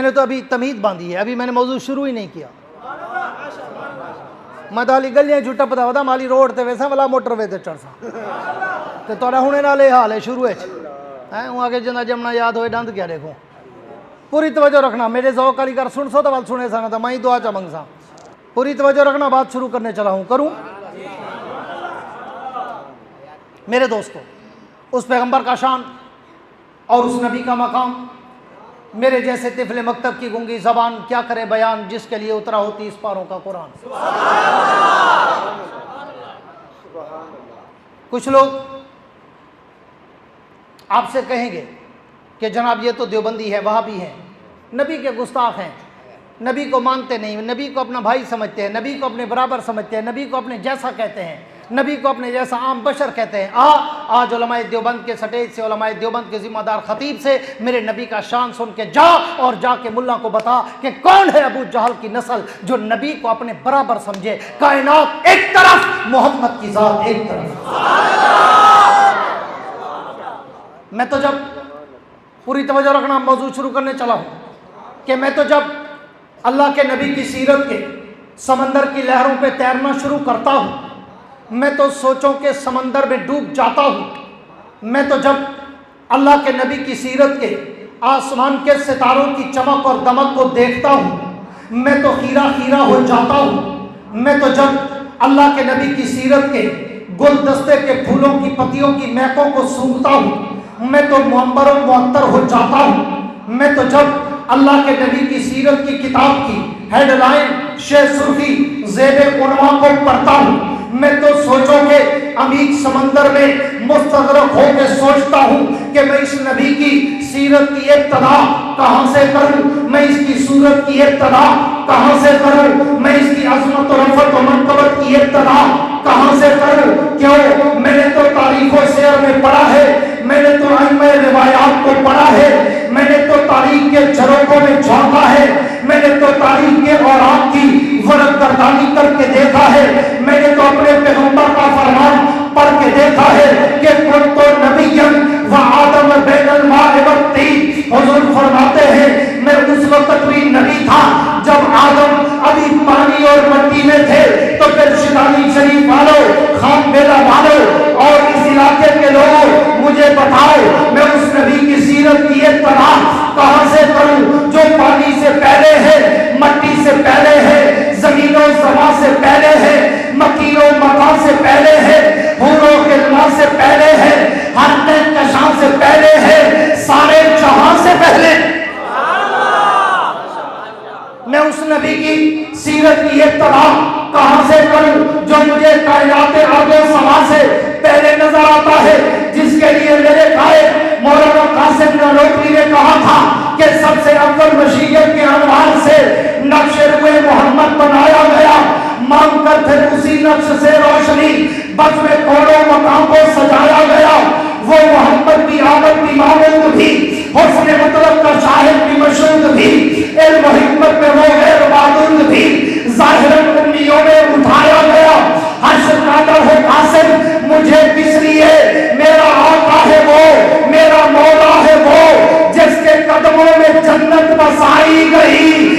نے تو ابھی تمہید باندھی ہے، ابھی میں نے موضوع شروع ہی نہیں کیا. میں تو علی گلیاں جھٹا پتا ہوتا مالی روڈ تے ویسا والا موٹر وے تے چڑھ سا تے تھوڑا ہونے نالے حال ہے شروع ہے ہوں آگے جنا جمنا یاد ہوئے ڈند کیا دیکھو. پوری توجہ رکھنا، میرے ذوق علی کر سن سو تو بات سنے سانا تھا میں ہی دعا چا منگ سا. پوری توجہ رکھنا، بات شروع کرنے چلا ہوں. کروں میرے دوستو، اس پیغمبر کا شان اور اس نبی کا مقام میرے جیسے طفل مکتب کی گونگی زبان کیا کرے بیان، جس کے لیے اترا ہو 30 پاروں کا قرآن. کچھ لوگ آپ سے کہیں گے کہ جناب یہ تو دیوبندی ہے، وہابی ہیں، نبی کے گستاخ ہیں، نبی کو مانتے نہیں، نبی کو اپنا بھائی سمجھتے ہیں، نبی کو اپنے برابر سمجھتے ہیں، نبی کو اپنے جیسا کہتے ہیں، نبی کو اپنے جیسا عام بشر کہتے ہیں. آج علماء دیوبند کے سٹیج سے، علماء دیوبند کے ذمہ دار خطیب سے میرے نبی کا شان سن کے جا اور جا کے ملا کو بتا کہ کون ہے ابو جہل کی نسل جو نبی کو اپنے برابر سمجھے. کائنات ایک طرف، محمد کی ذات ایک طرف. میں تو جب پوری توجہ رکھنا موضوع شروع کرنے چلا ہوں کہ میں تو جب اللہ کے نبی کی سیرت کے سمندر کی لہروں پہ تیرنا شروع کرتا ہوں، میں تو سوچوں کے سمندر میں ڈوب جاتا ہوں. میں تو جب اللہ کے نبی کی سیرت کے آسمان کے ستاروں کی چمک اور دمک کو دیکھتا ہوں، میں تو خیرہ خیرہ ہو جاتا ہوں. میں تو جب اللہ کے نبی کی سیرت کے گلدستے کے پھولوں کی پتیوں کی مہکوں کو سونگھتا ہوں، میں تو معمر و معطر ہو جاتا ہوں. میں تو جب اللہ کے نبی کی سیرت کی کتاب کی ہیڈ لائن، شہ سرخی، زیب عنوان کو پڑھتا ہوں، میں تو سوچوں کے عمیق سمندر میں مستغرق ہو کے سوچتا ہوں کہ میں اس نبی کی سیرت کی ابتدا کہاں سے کروں، میں اس کی صورت کی ابتدا کہاں سے کروں، میں اس کی عظمت و رفعت و منقبت کی ابتدا کہاں سے کروں. کیوں؟ میں نے تو تاریخ و سیر میں پڑھا ہے، میں نے تو ائمہ روایات کو پڑھا ہے، میں نے تو تاریخ کے جھروکوں میں جھونکا ہے، میں نے تو تاریخ کے اوراق کی ورق گردانی کر کے دیکھا ہے، میں نے تو اپنے پیغمبر کا فرمان پڑھ کے دیکھا ہے کہ کنت نبیا وآدم بین الماء والطین. حضور فرماتے ہیں میں اس وقت بھی نبی تھا جب آدم ابھی پانی اور مٹی میں تھے. تو پھر شیطانی شریف والوں، خان بیلا والوں اور اس علاقے کے لوگوں مجھے بتاؤ میں اس نبی کی سیرت کی ابتدا کہاں سے کروں جو پانی سے پہلے ہے، مٹی سے پہلے ہے، زمین و سما سے پہلے ہے، مکین و مکان سے پہلے ہے، حور و غلمان سے پہلے ہے، ہر کہکشاں سے پہلے ہے، سارے جہاں سے پہلے. میں اس نبی کی سیرت کی ابتدا کہاں سے کروں جو مجھے کائنات آب و سما سے پہلے نظر آتا ہے، جس کے لیے میرے قائد مولانا قاسم نانوتوی نے کہا تھا کہ سب سے اول مشیت کے انوار سے نقش روئے محمد بنایا گیا، مانگ کر پھر اسی نقش سے روشنی بزم کون و مقام کو سجایا گیا. وہ محمد کی آمد بھی معمول بھی، حسن مطلب کا شاہد بھی مشہود بھی، علم و حکمت میں وہ غیر معدود بھی، ظاہراً امیوں میں اٹھایا گیا. حشر قادر ہو قاسم مجھے کس لیے، میرا آقا ہے وہ، میرا مولا ہے وہ جس کے قدموں میں جنت بسائی گئی.